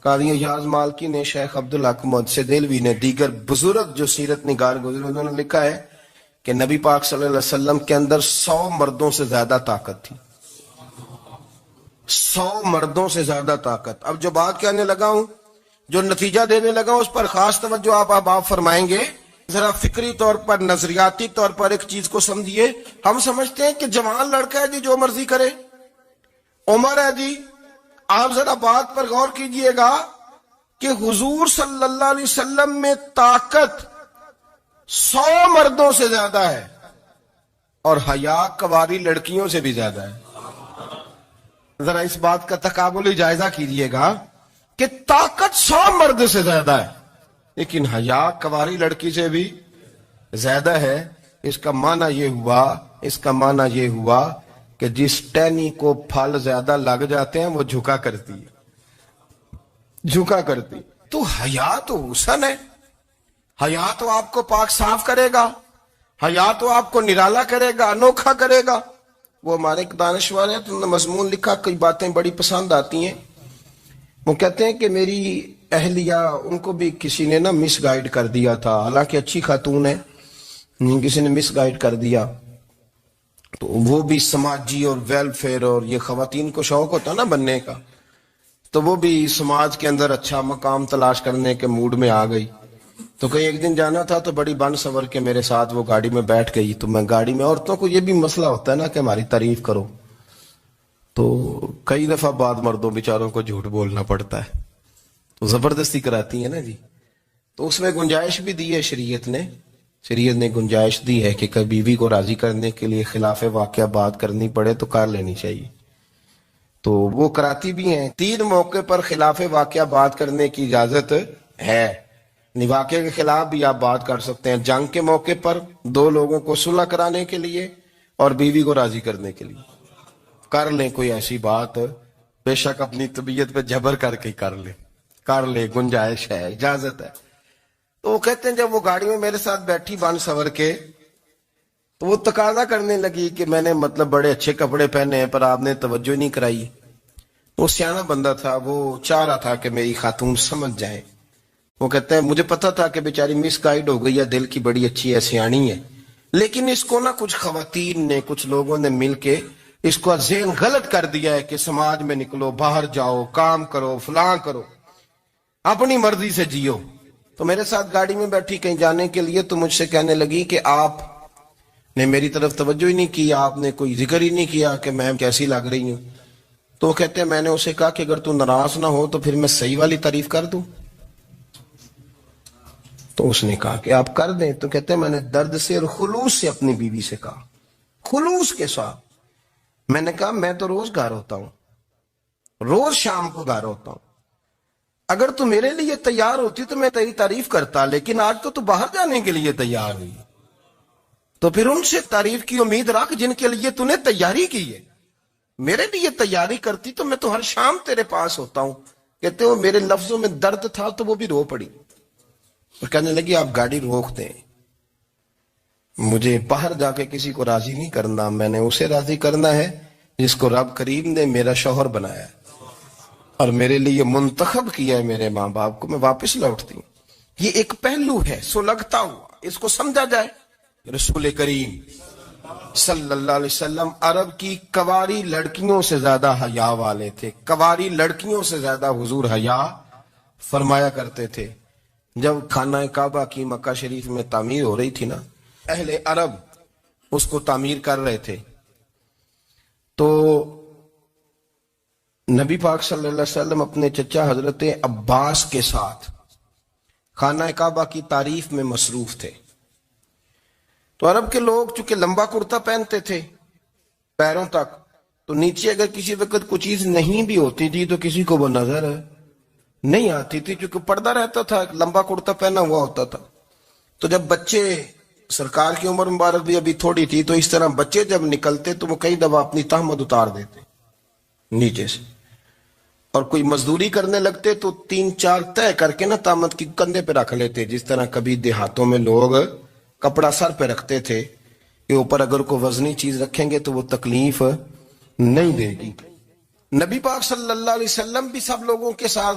قاضی ایاز مالکی نے، شیخ عبدالحق محدث دہلوی نے، دیگر بزرگ جو سیرت نگار گزرے انہوں نے لکھا ہے کہ نبی پاک صلی اللہ علیہ وسلم کے اندر 100 مردوں سے زیادہ طاقت تھی. 100 مردوں سے زیادہ طاقت. اب جو بات کہنے لگا ہوں، جو نتیجہ دینے لگا ہوں، اس پر خاص توجہ آپ فرمائیں گے. ذرا فکری طور پر، نظریاتی طور پر ایک چیز کو سمجھیے. ہم سمجھتے ہیں کہ جوان لڑکا ہے جی جو مرضی کرے، عمر ہے جی. آپ ذرا بات پر غور کیجئے گا کہ حضور صلی اللہ علیہ وسلم میں طاقت 100 مردوں سے زیادہ ہے اور حیا کواری لڑکیوں سے بھی زیادہ ہے. ذرا اس بات کا تقابلی جائزہ کیجئے گا کہ طاقت 100 مرد سے زیادہ ہے لیکن حیا کواری لڑکی سے بھی زیادہ ہے. اس کا معنی یہ ہوا کہ جس ٹہنی کو پھل زیادہ لگ جاتے ہیں وہ جھکا کرتی. تو حیا تو حسن ہے، حیا تو آپ کو پاک صاف کرے گا، حیا تو آپ کو نرالا کرے گا، انوکھا کرے گا. وہ ہمارے ایک دانشور ہیں، تو انہوں نے مضمون لکھا، کئی باتیں بڑی پسند آتی ہیں. وہ کہتے ہیں کہ میری اہلیہ، ان کو بھی کسی نے مس گائیڈ کر دیا تھا، حالانکہ اچھی خاتون ہے، کسی نے مس گائیڈ کر دیا. تو وہ بھی سماجی اور ویلفیئر اور یہ خواتین کو شوق ہوتا نا بننے کا، تو وہ بھی سماج کے اندر اچھا مقام تلاش کرنے کے موڈ میں آ گئی. تو کہیں ایک دن جانا تھا تو بڑی بن سور کے میرے ساتھ وہ گاڑی میں بیٹھ گئی. تو میں گاڑی میں، عورتوں کو یہ بھی مسئلہ ہوتا ہے نا کہ ہماری تعریف کرو، تو کئی دفعہ بعد مردوں بیچاروں کو جھوٹ بولنا پڑتا ہے، تو زبردستی کراتی ہیں نا جی. تو اس میں گنجائش بھی دی ہے شریعت نے گنجائش دی ہے کہ کبھی بیوی کو راضی کرنے کے لیے خلاف واقعہ بات کرنی پڑے تو کر لینی چاہیے. تو وہ کراتی بھی ہیں. 3 موقع پر خلاف واقعہ بات کرنے کی اجازت ہے. واقعے کے خلاف بھی آپ بات کر سکتے ہیں. جنگ کے موقع پر 2 لوگوں کو صلح کرانے کے لیے اور بیوی کو راضی کرنے کے لیے کر لیں کوئی ایسی بات، بے شک اپنی طبیعت پہ جبر کر کے کر لے، گنجائش ہے، اجازت ہے. تو وہ کہتے ہیں جب وہ گاڑی میں میرے ساتھ بیٹھی بن سور کے، تو وہ تقاضا کرنے لگی کہ میں نے بڑے اچھے کپڑے پہنے ہیں پر آپ نے توجہ نہیں کرائی. وہ سیانا بندہ تھا، وہ چاہ رہا تھا کہ میری خاتون سمجھ جائے. وہ کہتے ہیں مجھے پتا تھا کہ بیچاری مس گائیڈ ہو گئی ہے، دل کی بڑی اچھی ہے، سیانی ہے، لیکن اس کو کچھ خواتین نے، کچھ لوگوں نے مل کے اس کو ذہن غلط کر دیا ہے کہ سماج میں نکلو، باہر جاؤ، کام کرو، فلاں کرو، اپنی مرضی سے جیو. تو میرے ساتھ گاڑی میں بیٹھی کہیں جانے کے لیے، تو مجھ سے کہنے لگی کہ آپ نے میری طرف توجہ ہی نہیں کی، آپ نے کوئی ذکر ہی نہیں کیا کہ میں کیسی لگ رہی ہوں. تو وہ کہتے ہیں میں نے اسے کہا کہ اگر تو ناراض نہ ہو تو پھر میں صحیح والی تعریف کر دوں. تو اس نے کہا کہ آپ کر دیں. تو کہتے ہیں میں نے درد سے اور خلوص سے اپنی بیوی سے کہا، خلوص کے ساتھ. میں نے کہا میں تو روز گھر ہوتا ہوں، روز شام کو گھر ہوتا ہوں، اگر تو میرے لیے تیار ہوتی تو میں تیری تعریف کرتا، لیکن آج تو باہر جانے کے لیے تیار ہوئی، تو پھر ان سے تعریف کی امید رکھ جن کے لیے تو نے تیاری کی ہے. میرے لیے تیاری کرتی تو میں تو ہر شام تیرے پاس ہوتا ہوں. کہتے ہو میرے لفظوں میں درد تھا تو وہ بھی رو پڑی اور کہنے لگی آپ گاڑی روک دیں، مجھے باہر جا کے کسی کو راضی نہیں کرنا، میں نے اسے راضی کرنا ہے جس کو رب کریم نے میرا شوہر بنایا ہے اور میرے لیے منتخب کیا ہے میرے ماں باپ کو. میں واپس لوٹتی ہوں. یہ ایک پہلو ہے سلگتا ہوا، اس کو سمجھا جائے. رسول کریم صلی اللہ علیہ وسلم عرب کی کواری لڑکیوں سے زیادہ حیا والے تھے. کواری لڑکیوں سے زیادہ حضور حیا فرمایا کرتے تھے. جب خانہ کعبہ کی مکہ شریف میں تعمیر ہو رہی تھی نا، اہل عرب اس کو تعمیر کر رہے تھے، تو نبی پاک صلی اللہ علیہ وسلم اپنے چچا حضرت عباس کے ساتھ خانہ کعبہ کی تعریف میں مصروف تھے. تو عرب کے لوگ چونکہ لمبا کرتا پہنتے تھے پیروں تک، تو نیچے اگر کسی وقت کوئی چیز نہیں بھی ہوتی تھی تو کسی کو وہ نظر نہیں آتی تھی، چونکہ پردہ رہتا تھا، لمبا کرتا پہنا ہوا ہوتا تھا. تو جب بچے، سرکار کی عمر مبارک بھی ابھی تھوڑی تھی، تو اس طرح بچے جب نکلتے تو وہ کئی دفعہ اپنی تہمت اتار دیتے نیچے سے، اور کوئی مزدوری کرنے لگتے تو 3-4 طے کر کے تہمت کی کندھے پہ رکھ لیتے، جس طرح کبھی دیہاتوں میں لوگ کپڑا سر پہ رکھتے تھے کہ اوپر اگر کوئی وزنی چیز رکھیں گے تو وہ تکلیف نہیں دے گی. نبی پاک صلی اللہ علیہ وسلم بھی سب لوگوں کے ساتھ